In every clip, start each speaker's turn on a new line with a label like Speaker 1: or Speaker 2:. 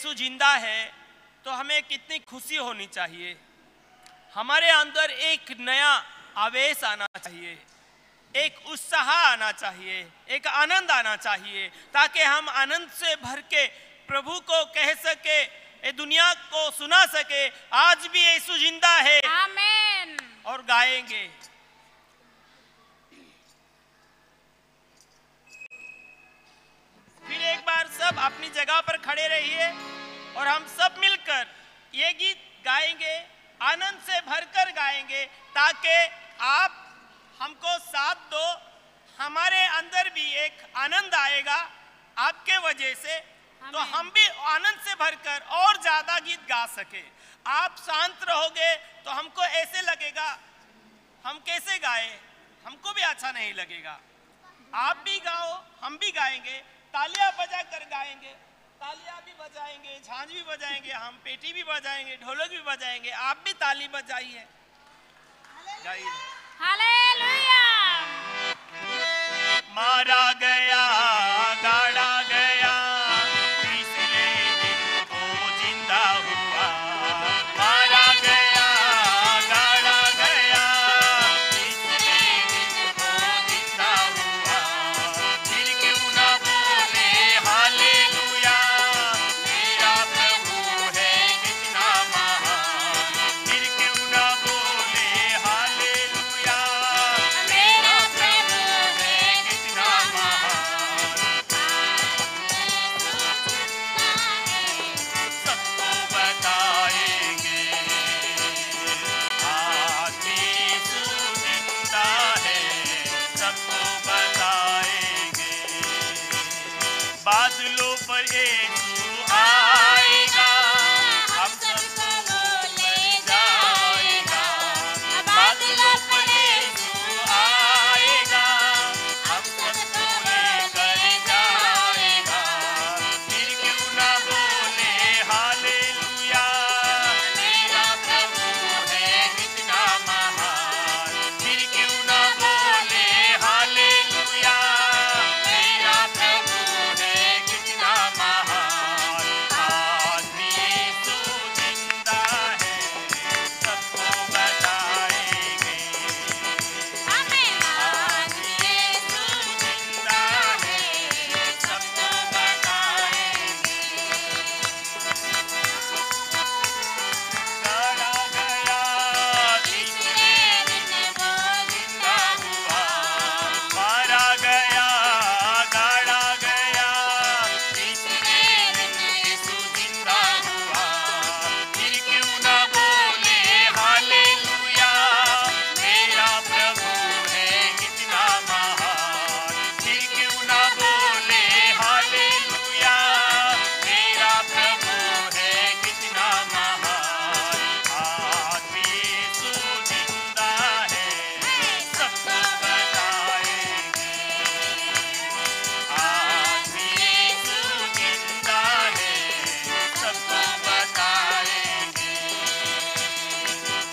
Speaker 1: यीशु जिंदा है तो हमें कितनी खुशी होनी चाहिए। हमारे अंदर एक नया आवेश आना चाहिए, एक उत्साह आना चाहिए, एक आनंद आना चाहिए, ताकि हम आनंद से भर के प्रभु को कह सके, ये दुनिया को सुना सके, आज भी यीशु जिंदा है।
Speaker 2: आमीन।
Speaker 1: और गाएंगे। फिर एक बार सब अपनी जगह पर खड़े रहिए और हम सब मिलकर ये गीत गाएंगे, आनंद से भरकर गाएंगे, ताकि आप हमको साथ दो। हमारे अंदर भी एक आनंद आएगा आपके वजह से, तो हम भी आनंद से भरकर और ज्यादा गीत गा सके। आप शांत रहोगे तो हमको ऐसे लगेगा हम कैसे गाए, हमको भी अच्छा नहीं लगेगा। आप भी गाओ, हम भी गाएंगे, तालियां बजा कर गाएंगे, तालियां भी बजाएंगे, झांझ भी बजाएंगे, हम पेटी भी बजाएंगे, ढोलक भी बजाएंगे, आप भी ताली बजाइए, गाइए।
Speaker 2: हालेलुया।
Speaker 1: मारा गया, गाड़ा गया, तीसरे दिन वो जिंदा हुआ। मारा गया, गाड़ा गया, तीसरे दिन वो जिंदा हुआ। फिर क्यों ना बोले हालेलुया, मेरा प्रभु है कितना महान। फिर क्यों ना बोले हालेलुया, मेरा प्रभु है कितना महान। सबको बताएंगे आज यीशु जिंदा है, सबको बताएंगे। बादलों पर यीशु आएगा, हम सबको वो ले जाएगा। बादलों पर यीशु आएगा, हम सबको लेकर जाएगा। फिर क्यों ना बोले हालेलुया, मेरा प्रभु है कितना महान। फिर क्यों ना बोले हालेलुया, मेरा प्रभु है कितना महान। आज भी यीशु जिंदा है, सबको बताएंगे।
Speaker 2: आमीन।
Speaker 1: आज यीशु जिंदा है, सबको बताएंगे। गाड़ा गया, तीसरे दिन वो जिंदा हुआ। मारा गया, गाड़ा गया, तीसरे दिन यीशु जिंदा हुआ। फिर क्यों ना बोले हालेलुया, मेरा प्रभु है कितना महान। फिर क्यों ना बोले हालेलुया, मेरा प्रभु है कितना महान। आज भी यीशु जिंदा है, सबको बताएंगे। आज भी यीशु जिंदा है, सबको बताएंगे।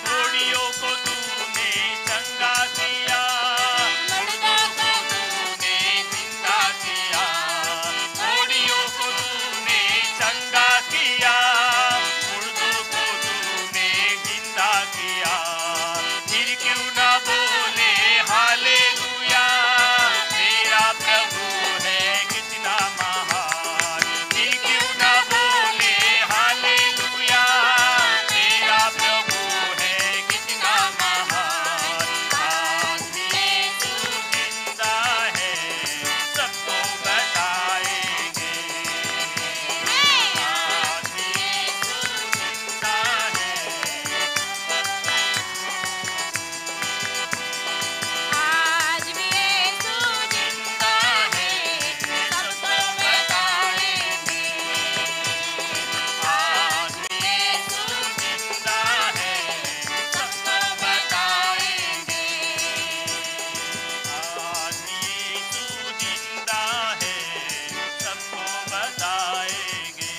Speaker 1: कोड़ियों को तूने चंगा किया, मुर्दों को तूने जिंदा किया। कोड़ियों को तूने चंगा किया, मुर्दों को तूने जिंदा किया। फिर क्यों ना बोले हालेलुया, मेरा प्रभु है कितना महान। फिर क्यों ना बोले हालेलुया, मेरा प्रभु है कितना महान। आज भी यीशु जिंदा है, सबको बताएंगे। आज भी यीशु जिंदा है,
Speaker 2: आज भी यीशु
Speaker 1: जिंदा है, सबको बताएंगे। आज भी यीशु जिंदा है, सबको बताएंगे। आज भी यीशु जिंदा है, सबको बताएंगे।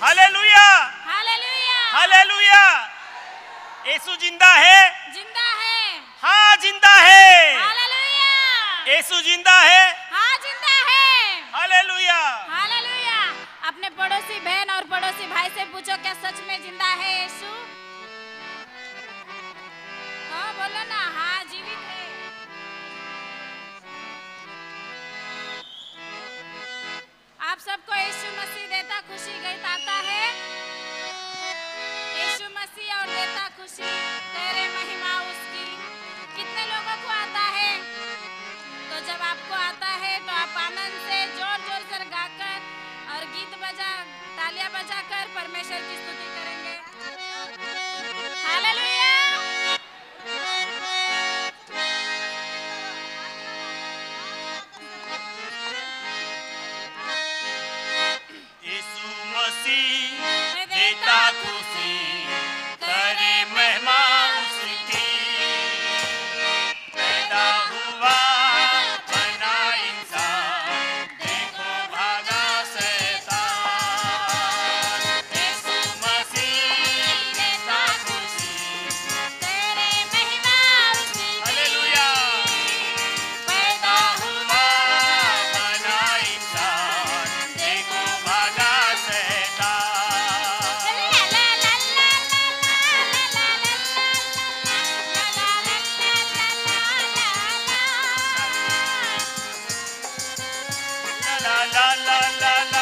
Speaker 1: Hallelujah,
Speaker 2: hallelujah.
Speaker 1: हालेलुया। यीशु जिंदा है,
Speaker 2: जिंदा है।
Speaker 1: हाँ जिंदा है।
Speaker 2: हालेलुया।
Speaker 1: यीशु जिंदा है,
Speaker 2: हाँ जिंदा है।
Speaker 1: हालेलुया।
Speaker 2: हालेलुया। अपने पड़ोसी बहन और पड़ोसी भाई से पूछो, क्या सच में जिंदा है यीशु? हाँ बोलो ना, हाँ जीवित है। आप सबको यीशु मसीह देता खुशी गाता है। यीशु मसीह और देता खुशी, तेरे महिमा उसकी। कितने लोगों को आता है? तो जब आपको आता है तो आप आनंद से जोर जोर से गाकर और गीत बजा, तालियां बजाकर परमेश्वर की स्तुति करेंगे। हालेलुया।
Speaker 1: यीशु मसीह देता खुशी, करे महिमा उसकी। पैदा हुआ बना इंसान, देखो भागा शैतान। यीशु मसीह देता खुशी,
Speaker 2: तेरे महिमा उसकी।
Speaker 1: हालेलुया। पैदा हुआ बना इंसान, देखो भागा शैतान।
Speaker 2: ला ला ला ला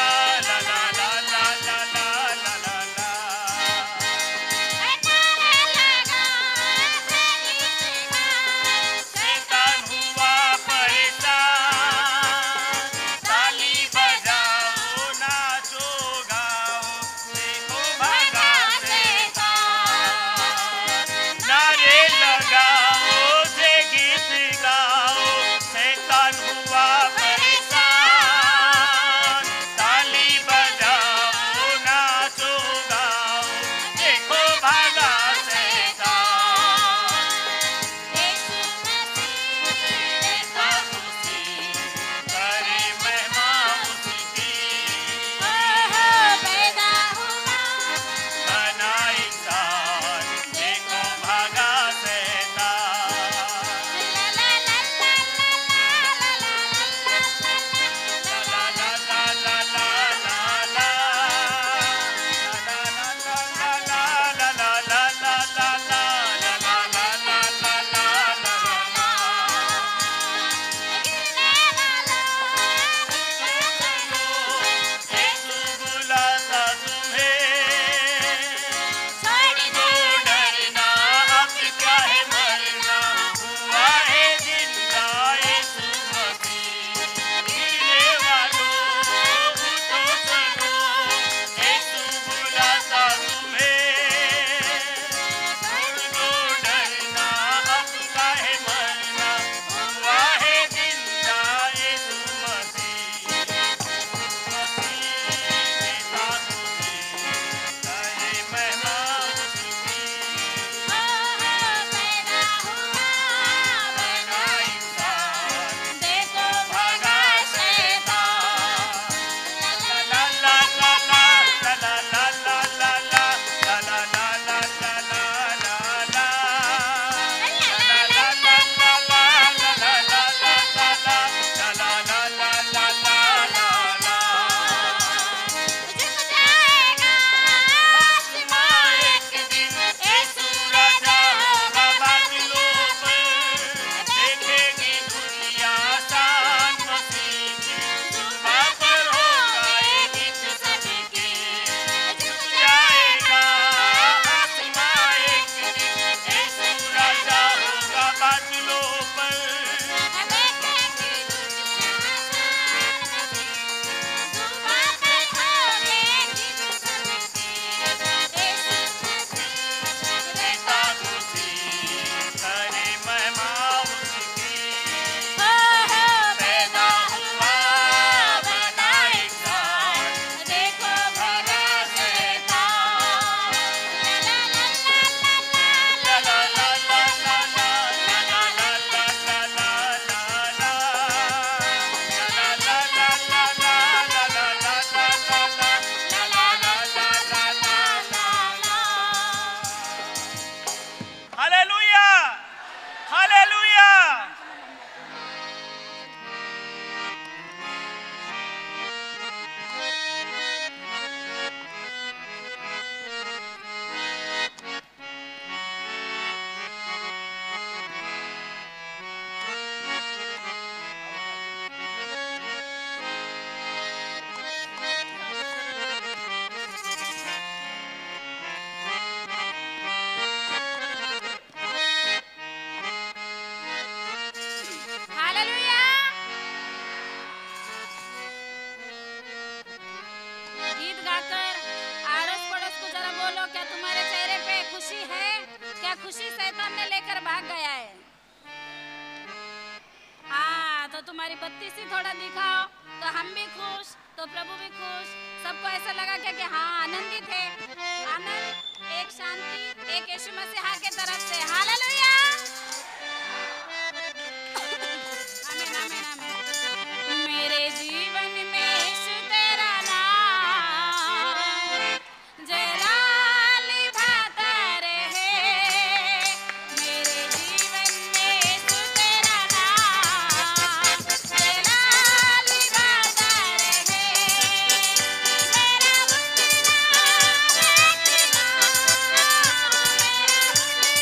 Speaker 2: सामने लेकर भाग गया है। हाँ, तो तुम्हारी बत्ती सी थोड़ा दिखाओ तो हम भी खुश, तो प्रभु भी खुश। सबको ऐसा लगा क्या कि हाँ आनंदित है। आनंद, एक शांति, एक यीशु मसीहा के तरफ से। हालेलुया, आमीन आमीन आमीन। मेरे जीवन में यीशु तेरा नाम जलाली भाता रहे। मेरे जीवन में यीशु तेरा नाम जलाली भाता रहे। मेरा मुक्ति नाम एक नाम, मेरा मुक्ति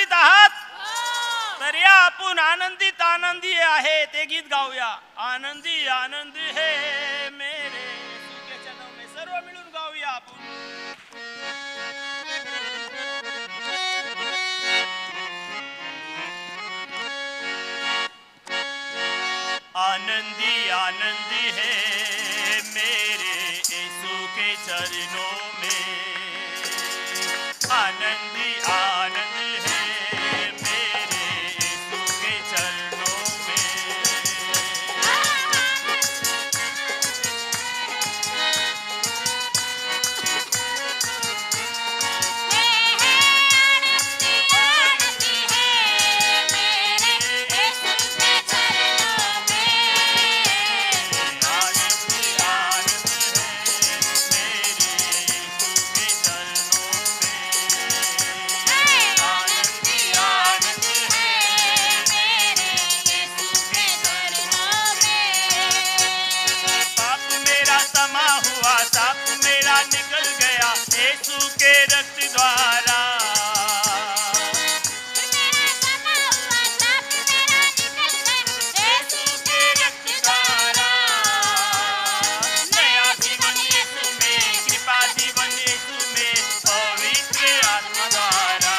Speaker 1: आनंदित आहात
Speaker 2: हो.
Speaker 1: तर या आपण आनंदित आनंदी आहे ते गीत गाऊया. आनंदी आनंदी है मेरे यीशु के चरणों में. सर्व मिळून गाऊया आपण. आनंदी आनंदी है मेरे यीशु के चरणों में. आनंदी आनंद है मेरे यीशु के चरणों में. निकल गया यीशु के रक्त द्वारा. यीशु के रक्त द्वारा नया जीवन यीशु में, कृपा जीवन यीशु में, पवित्र आत्मा द्वारा.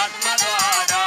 Speaker 1: आत्मा द्वारा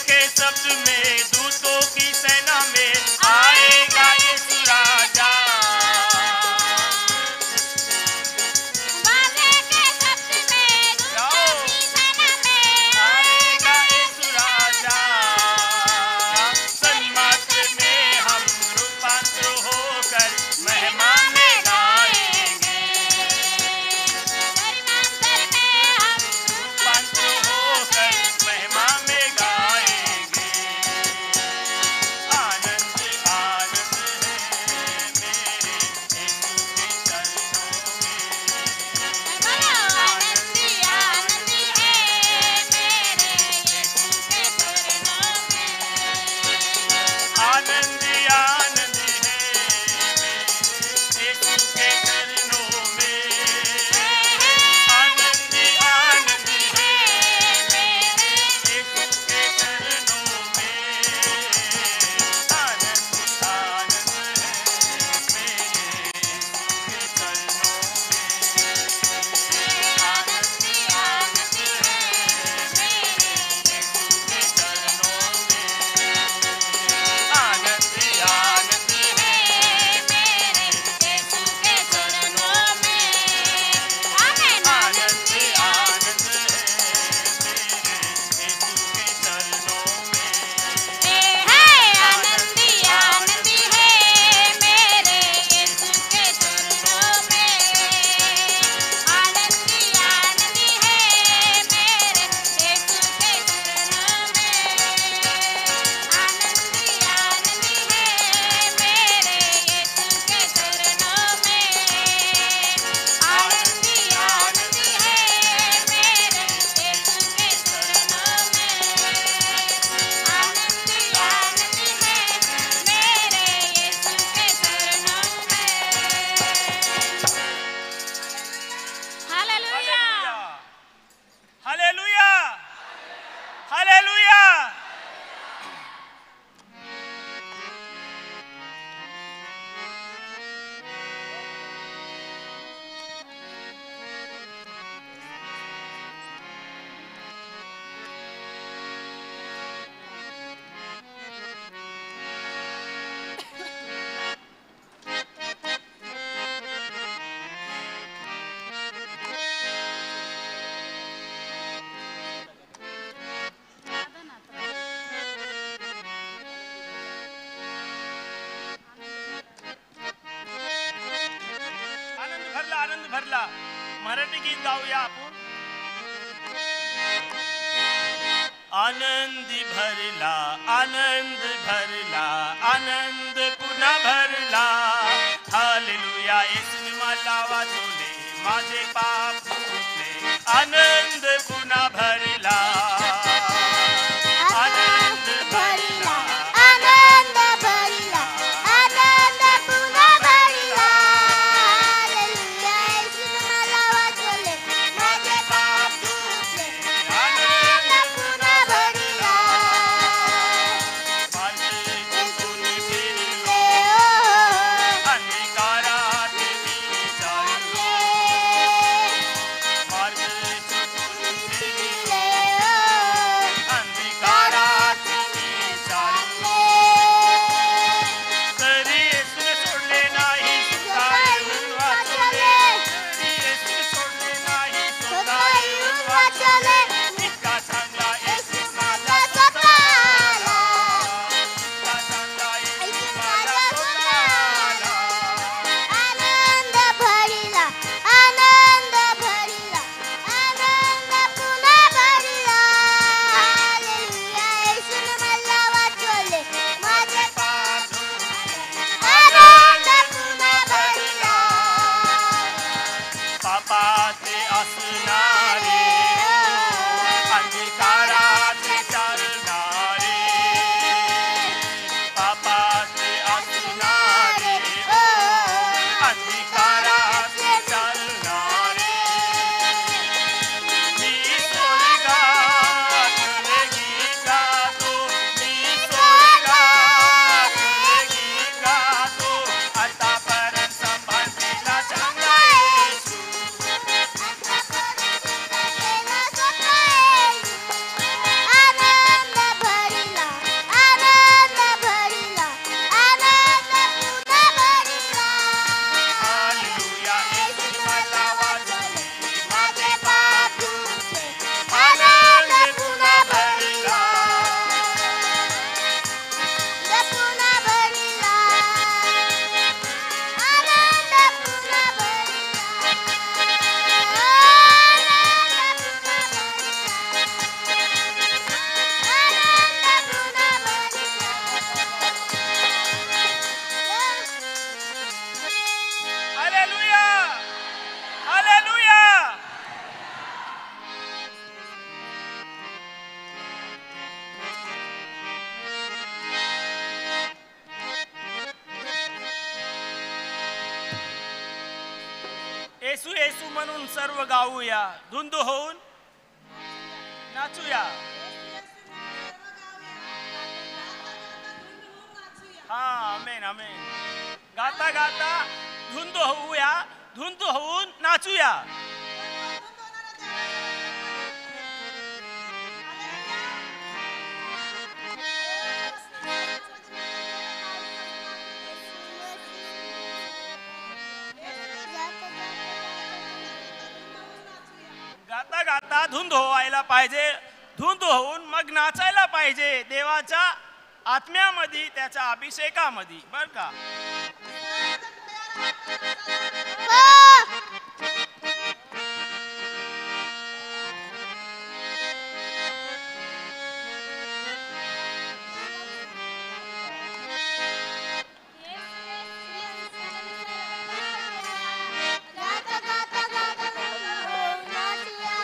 Speaker 1: के शब्द में दूतों की सेना में आएगा यीशु राजा.
Speaker 2: बाजे के शब्द में दूतों की सेना में
Speaker 1: आएगा यीशु राजा. सन्मात्र में हम रूपांतर होकर महिमा में गाएंगे.
Speaker 2: शरीरांतर में हम
Speaker 1: रूपांतर होकर महिमा में गाएंगे. आनंद भरला मराठी गीत गाऊया आपण. आनंद भरला आनंद भरला आनंद पुन्हा भरला. हालेलुया येशूने मला वाचवले माझे पाप धुतले. आनंद पुन्हा भरला आनंद भरला
Speaker 3: आनंद भरला आनंद पुन्हा भरला. हालेलुया येशूने मला वाचवले माझे पाप धुतले. आनंद पुन्हा भरला.
Speaker 1: मार्गेतून फिरलो
Speaker 3: ले ओ
Speaker 1: अंधकारात मी चाललो. मार्गेतून फिरलो
Speaker 3: ले ओ
Speaker 1: अंधकारात मी चाललो. तरी येशूने सोडले नाही स्वतः येऊन वाचवले. तरी येशूने सोडले नाही स्वतः येऊन वाचवले. इतका चांगला येशू माझा स्वतः आला. इतका चांगला येशू माझा स्वतः आला.
Speaker 3: आनंद भरला आनंद भरला आनंद पुन्हा भरला. हालेलुया येशूने मला वाचवले माझे
Speaker 1: पाप
Speaker 3: आनंद पुन्हा भरला.
Speaker 1: पापाचे असणारे अंधकारात चालणारे. पापाचे असणारे अंधकारात चालणारे. मी स्वर्गात गीत गातो. मी स्वर्गात गीत गातो. आतापर्यंत सांभाळलेला चांगला येशू.
Speaker 3: आनंद भरला आनंद भरला आनंद पुन्हा भरला.
Speaker 1: हालेलुया येशूने मला वाचवले माझे
Speaker 3: पाप धुतले. आनंद पुन्हा भरला पुन्हा भरला आनंद पुन्हा
Speaker 1: हालेलुया हालेलुया. येशू येशू म्हणून सर्व गाऊया. धुंद होऊन नाचूया. हा आमेन आमेन. गाता गाता धुंद होऊया. धुंद होऊन नाचूया. गाता गाता धुंद व्हायला पाहिजे. धुंद होऊन मग नाचायला पाहिजे देवाच्या आत्म्यामध्ये त्याच्या अभिषेकामध्ये. बर का.
Speaker 3: गाता गाता गाता नाचूया.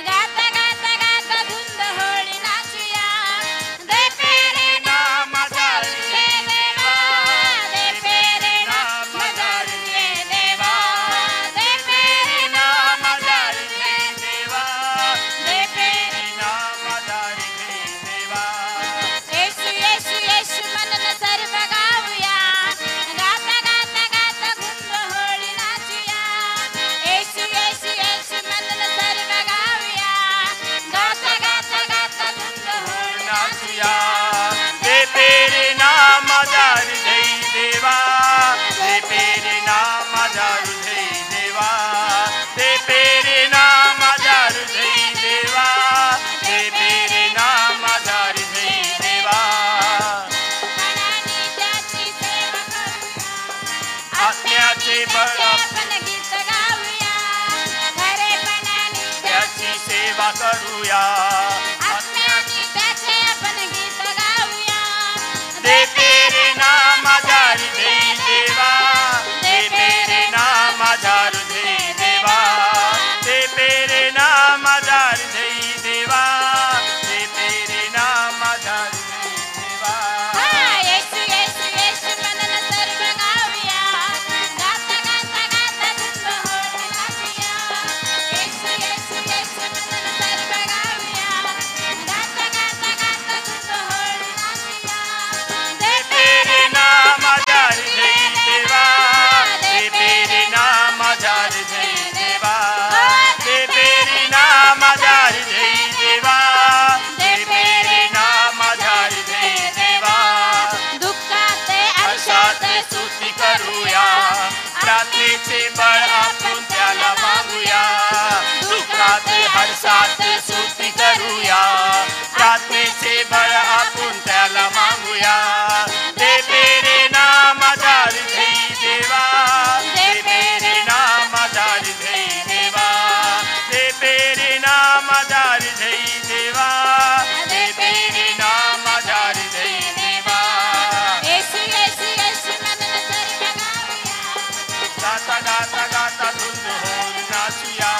Speaker 2: गाता गाता गाता धुंद होळी नाचूया. दे तेरे
Speaker 1: नाम माझा
Speaker 2: नाम
Speaker 1: करूया
Speaker 2: आत्म्याने त्याचे आपण गीत गाऊया
Speaker 1: दे तेरे नाम आधार दे देवा दे तेरे नाम आधार दे देवा दे तेरे नाम आधार दे देवा दे तेरे नाम आधार दे देवा
Speaker 2: हा येशू येशू येशू म्हणून सर्व गाऊया गाता गाता गाता धुंद होऊन नाचूया येशू येशू येशू म्हणून सर्व गाऊया गाता गाता गाता धुंद होऊन नाचूया
Speaker 1: दे तेरे नाम आधार दे देवा दे तेरे नाम आधार दे देवा दे तेरे नाम आधार दे देवा दे तेरे नाम आधार दे देवा
Speaker 2: दुःखात
Speaker 1: हर्षात स्तुती करूया प्रार्थनेचे बळ आपण त्याला मागूया दुःखात हर्षात स्तुती करूया प्रार्थनेचे बळ आपण त्याला मागूया दे तेरे नाम आधार दे देवा दे तेरे नाम आधार दे देवा दे तेरे नाम आधार दे देवा दे तेरे नाम आधार दे देवा
Speaker 2: येशू येशू येशू म्हणून सर्व गाऊया
Speaker 1: गाता गाता गाता धुंद होऊन नाचूया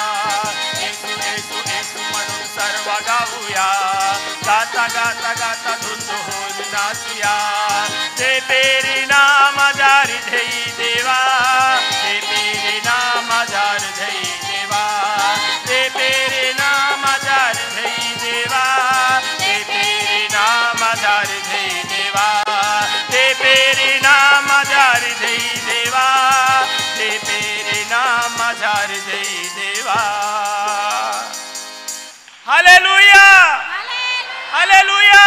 Speaker 1: येशू येशू येशू म्हणून सर्व गाऊया गाता गाता गाता धुंद होऊन नाचूया दे तेरे नाम आधार धई देवा दे तेरे नाम आधार धई देवा दे तेरे नाम आधार धई देवा दे तेरे नाम आधार धई देवा दे तेरे नाम आधार धई देवा दे तेरे नाम आधार धई देवा हालेलुया हालेलुया